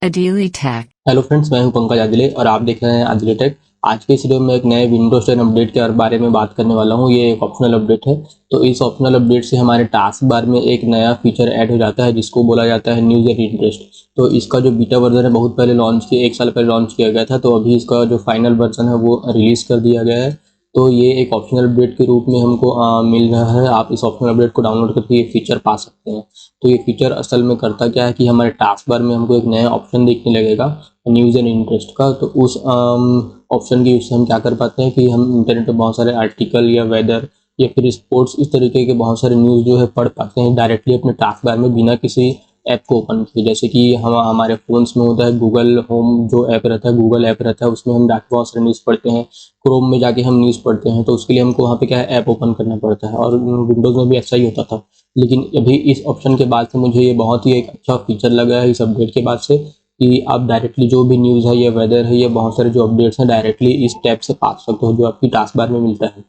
Adili Tech. Hello friends, मैं हूं पंकज आदिले और आप देख रहे हैं आदिले टेक। आज के इस वीडियो में एक नए विंडोज 10 अपडेट के बारे में बात करने वाला हूं। ये एक ऑप्शनल अपडेट है। तो इस ऑप्शनल अपडेट से हमारे टास्क बार में एक नया फीचर ऐड हो जाता है जिसको बोला जाता है न्यूज़ एंड इंटरेस्ट। तो इसका जो बीटा वर्जन है बहुत पहले लॉन्च किया, 1 साल पहले लॉन्च किया गया था। तो अभी इसका जो फाइनल वर्जन है वो रिलीज़ कर दिया गया है। तो ये एक ऑप्शनल अपडेट के रूप में हमको मिल रहा है। आप इस ऑप्शनल अपडेट को डाउनलोड करके ये फीचर पा सकते हैं। तो ये फीचर असल में करता क्या है कि हमारे टास्क बार में हमको एक नया ऑप्शन देखने लगेगा न्यूज़ एंड इंटरेस्ट का। तो उस ऑप्शन की यूज़ से हम क्या कर पाते हैं कि हम इंटरनेट पर बहुत सारे आर्टिकल या वेदर या फिर स्पोर्ट्स इस तरीके के बहुत सारे न्यूज़ जो है पढ़ पाते हैं डायरेक्टली अपने टास्क बार में बिना किसी ऐप को ओपन किए। जैसे कि हम हमारे फ़ोन्स में होता है गूगल होम जो ऐप रहता है, गूगल ऐप रहता है, उसमें हम जाके बहुत सारे न्यूज़ पढ़ते हैं। क्रोम में जाके हम न्यूज़ पढ़ते हैं, तो उसके लिए हमको वहाँ पे क्या है ऐप ओपन करना पड़ता है। और विंडोज़ में भी ऐसा ही होता था। लेकिन अभी इस ऑप्शन के बाद से मुझे ये बहुत ही एक अच्छा फीचर लगा है इस अपडेट के बाद से, कि आप डायरेक्टली जो भी न्यूज़ है या वेदर है या बहुत सारे जो अपडेट्स हैं डायरेक्टली इस टैब से पा सकते हो जो आपकी टास्क बार में मिलता है।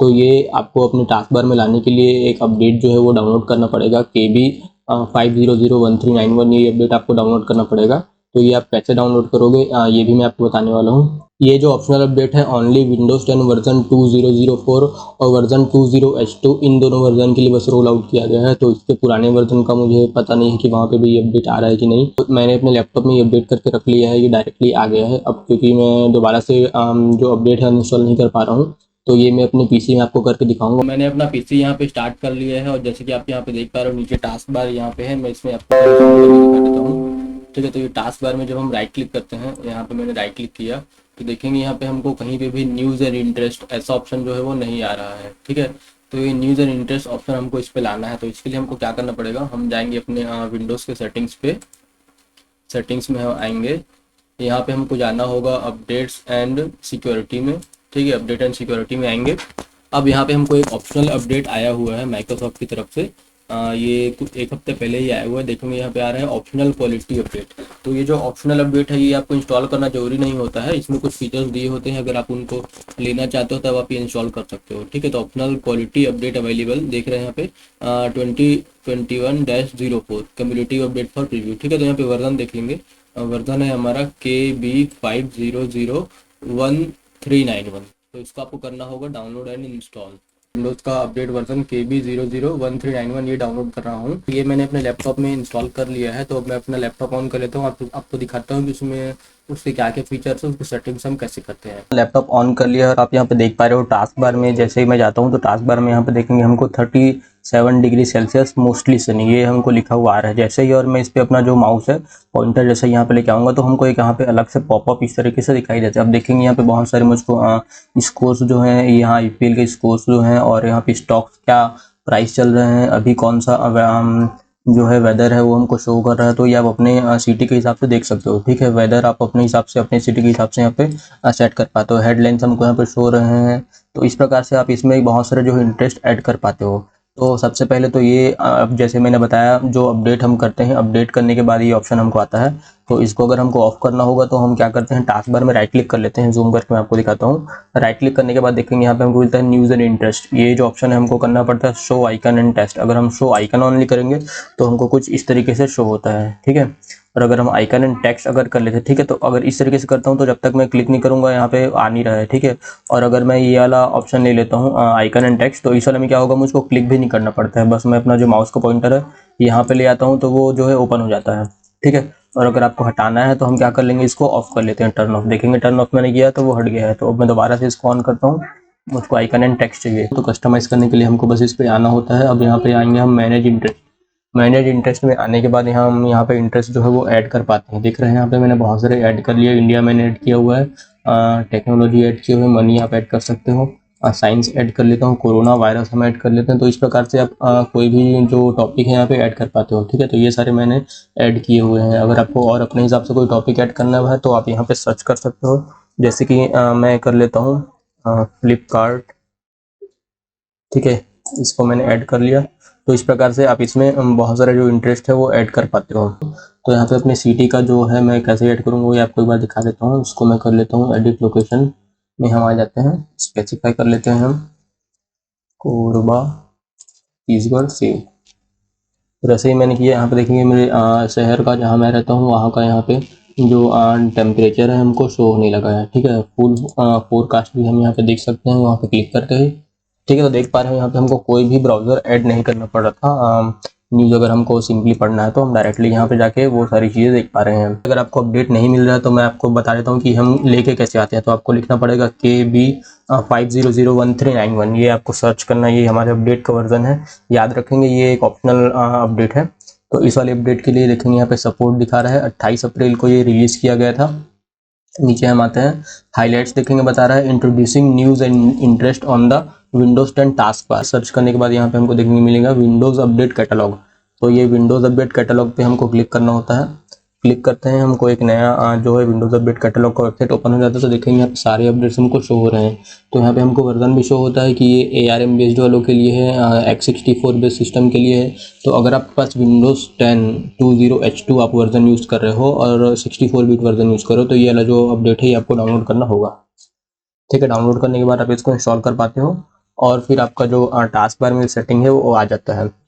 तो ये आपको अपने टास्क बार में लाने के लिए एक अपडेट जो है वो डाउनलोड करना पड़ेगा। KB 5001391 ये अपडेट आपको डाउनलोड करना पड़ेगा। तो ये आप कैसे डाउनलोड करोगे ये भी मैं आपको बताने वाला हूँ। ये जो ऑप्शनल अपडेट है ओनली विंडोज़ 10 वर्जन 2004 और वर्जन 20H2 इन दोनों वर्जन के लिए बस रोल आउट किया गया है। तो इसके पुराने वर्जन का मुझे पता नहीं है कि वहाँ पे भी ये अपडेट आ रहा है कि नहीं। तो मैंने अपने लैपटॉप में ये अपडेट करके रख लिया है, ये डायरेक्टली आ गया है। अब क्योंकि मैं दोबारा से जो अपडेट है इंस्टॉल नहीं कर पा रहा हूँ, तो ये मैं अपने पीसी में आपको करके दिखाऊंगा। मैंने अपना पीसी यहाँ पे स्टार्ट कर लिया है और जैसे कि आप यहाँ पे देख पा रहे हो नीचे टास्क बार यहाँ पे है। मैं इसमें आपको दिखा देता हूँ। ठीक है, तो ये टास्क बार में जब हम राइट क्लिक करते हैं, यहाँ पे मैंने राइट क्लिक किया तो देखेंगे यहाँ पे हमको कहीं पे भी न्यूज़ एंड इंटरेस्ट ऐसा ऑप्शन जो है वो नहीं आ रहा है। ठीक है, तो ये न्यूज़ एंड इंटरेस्ट ऑप्शन हमको इस पे लाना है। तो इसके लिए हमको क्या करना पड़ेगा, हम जाएंगे अपने विंडोज़ के सेटिंग्स पे। सेटिंग्स में हम आएंगे, यहाँ पे हमको जाना होगा अपडेट्स एंड सिक्योरिटी में। ठीक है, अपडेट एंड सिक्योरिटी में आएंगे। अब यहाँ पे हमको एक ऑप्शनल अपडेट आया हुआ है माइक्रोसॉफ्ट की तरफ से। ये कुछ एक हफ्ते पहले ही आया हुआ है। देखेंगे यहाँ पे आ रहा है ऑप्शनल क्वालिटी अपडेट। तो ये जो ऑप्शनल अपडेट है ये आपको इंस्टॉल करना जरूरी नहीं होता है। इसमें कुछ फीचर्स दिए होते हैं, अगर आप उनको लेना चाहते हो तब आप ये इंस्टॉल कर सकते हो। ठीक है, तो ऑप्शनल क्वालिटी अपडेट अवेलेबल देख रहे हैं यहाँ पे 2021-04 कम्युनिटी अपडेट फॉर प्रीव्यू। ठीक है, तो यहाँ पे वर्जन देख लेंगे। वर्जन है हमारा KB 5001391। तो इसको आपको करना होगा डाउनलोड एंड इंस्टॉल। विंडोज़ का अपडेट वर्जन KB 001391 ये डाउनलोड कर रहा हूँ। ये मैंने अपने लैपटॉप में इंस्टॉल कर लिया है। तो मैं अपना लैपटॉप ऑन कर लेता हूँ, आपको दिखाता हूँ कि उसमें उसके क्या क्या फीचर्स है, उसकी सेटिंग्स हम कैसे करते हैं। लैपटॉप ऑन कर लिया और आप यहाँ पे देख पा रहे हो टास्क बार में जैसे ही मैं जाता हूँ तो टास्क बार में यहाँ पे देखेंगे हमको 37 डिग्री सेल्सियस मोस्टली सनी ये हमको लिखा हुआ आ रहा है। जैसे ही और मैं इस पर अपना जो माउस है पॉइंटर जैसे यहाँ पे लेके आऊँगा तो हमको एक यहाँ पे अलग से पॉपअप इस तरीके से दिखाई देता है। अब देखेंगे यहाँ पे बहुत सारे मुझको स्कोर्स जो हैं, यहाँ IPL के स्कोर्स जो हैं और यहाँ पे स्टॉक्स क्या प्राइस चल रहे हैं, अभी कौन सा जो है वेदर है वो हमको शो कर रहा है। तो ये आप अपने सिटी के हिसाब से देख सकते हो। ठीक है, वेदर आप अपने हिसाब से अपने सिटी के हिसाब से यहाँ पे सेट कर पाते हो। हेडलाइंस हमको यहाँ पे शो रहे हैं। तो इस प्रकार से आप इसमें बहुत सारे जो इंटरेस्ट ऐड कर पाते हो। तो सबसे पहले तो ये अब जैसे मैंने बताया जो अपडेट हम करते हैं, अपडेट करने के बाद ये ऑप्शन हमको आता है। तो इसको अगर हमको ऑफ करना होगा तो हम क्या करते हैं, टास्क बार में राइट क्लिक कर लेते हैं। जूम करके मैं आपको दिखाता हूँ। राइट क्लिक करने के बाद देखेंगे यहाँ पे हमको मिलता है न्यूज़ एंड इंटरेस्ट। ये जो ऑप्शन है हमको करना पड़ता है शो आइकन एंड टेस्ट। अगर हम शो आइकन ऑनली करेंगे तो हमको कुछ इस तरीके से शो होता है। ठीक है, और अगर हम आइकन एंड टेक्स्ट अगर कर लेते हैं, ठीक है, तो अगर इस तरीके से करता हूँ तो जब तक मैं क्लिक नहीं करूँगा यहाँ पे आ नहीं रहा है। ठीक है, और अगर मैं ये वाला ऑप्शन ले लेता हूँ आइकन एंड टेक्स्ट, तो इस वाले में क्या होगा, मुझको क्लिक भी नहीं करना पड़ता है। बस मैं अपना जो माउस का पॉइंटर है यहाँ पे ले आता हूँ तो वो जो है ओपन हो जाता है। ठीक है, और अगर आपको हटाना है तो हम क्या कर लेंगे, इसको ऑफ कर लेते हैं, टर्न ऑफ। देखेंगे टर्न ऑफ मैंने किया तो वो हट गया है। तो अब मैं दोबारा से इसको ऑन करता हूँ। मुझको आइकन एंड टेक्स्ट चाहिए तो कस्टमाइज़ करने के लिए हमको बस इस पे आना होता है। अब यहाँ पे आएंगे हम मैनेज इंटरेस्ट। मैनेज इंटरेस्ट में आने के बाद यहाँ हम यहाँ पे इंटरेस्ट जो है वो ऐड कर पाते हैं। देख रहे हैं यहाँ पे मैंने बहुत सारे ऐड कर लिए। इंडिया मैंने ऐड किया हुआ है, टेक्नोलॉजी ऐड किए हुए, मनी आप ऐड कर सकते हो, साइंस ऐड कर लेता हूँ, कोरोना वायरस हम ऐड कर लेते हैं। तो इस प्रकार से आप कोई भी जो टॉपिक है यहाँ पे ऐड कर पाते हो। ठीक है, तो ये सारे मैंने ऐड किए हुए हैं। अगर आपको और अपने हिसाब से कोई टॉपिक ऐड करना है तो आप यहाँ पे सर्च कर सकते हो। जैसे कि मैं कर लेता हूँ फ्लिपकार्ट। ठीक है, इसको मैंने ऐड कर लिया। तो इस प्रकार से आप इसमें बहुत सारे जो इंटरेस्ट है वो ऐड कर पाते हो। तो यहाँ पे अपने सिटी का जो है मैं कैसे ऐड करूँगा वो आपको एक बार दिखा देता हूँ। इसको मैं कर लेता हूँ एडिट लोकेशन में, हम आ जाते हैं, स्पेसिफाई कर लेते हैं हम कोरबा छत्तीसगढ़ सेव। तो जैसे ही मैंने किया, यहाँ पे देखेंगे मेरे शहर का, जहाँ मैं रहता हूँ वहाँ का यहाँ पे जो टेम्परेचर है हमको शो होने लगा है। ठीक है, फुल फोरकास्ट भी हम यहाँ पे देख सकते हैं वहाँ पे क्लिक करते ही। ठीक है, तो देख पा रहे हैं यहाँ पे हमको कोई भी ब्राउज़र ऐड नहीं करना पड़ रहा था। न्यूज़ अगर हमको सिंपली पढ़ना है तो हम डायरेक्टली यहाँ पे जाके वो सारी चीज़ें देख पा रहे हैं। अगर आपको अपडेट नहीं मिल रहा है तो मैं आपको बता देता हूँ कि हम लेके कैसे आते हैं। तो आपको लिखना पड़ेगा KB 5001391, ये आपको सर्च करना, ये हमारे अपडेट का वर्जन है। याद रखेंगे ये एक ऑप्शनल अपडेट है। तो इस वाले अपडेट के लिए देखेंगे यहाँ पे सपोर्ट दिखा रहा है, 28 अप्रैल को ये रिलीज़ किया गया था। नीचे हम आते हैं, हाइलाइट्स देखेंगे, बता रहा है introducing news and interest on the Windows 10 task bar. Search करने के बाद यहाँ पे हमको देखने को मिलेगा विंडोज़ अपडेट कैटलॉग। तो ये विंडोज़ अपडेट कैटलॉग पे हमको क्लिक करना होता है। क्लिक करते हैं, हमको एक नया जो है विंडोज़ अपडेट कैटलॉग का वेबसाइट ओपन हो जाता है। तो देखेंगे यहाँ पे सारे अपडेट्स हमको शो हो रहे हैं। तो यहाँ पे हमको वर्जन भी शो होता है कि ये ARM बेस्ड वालों के लिए है, x64 बेस्ड सिस्टम के लिए है। तो अगर आपके पास विंडोज़ 10 20H2 आप वर्जन यूज़ कर रहे हो और 64 बिट वर्जन यूज़ करो तो ये वाला जो अपडेट है ये आपको डाउनलोड करना होगा। ठीक है, डाउनलोड करने के बाद आप इसको इंस्टॉल कर पाते हो और फिर आपका जो टास्क बार में सेटिंग है वो आ जाता है।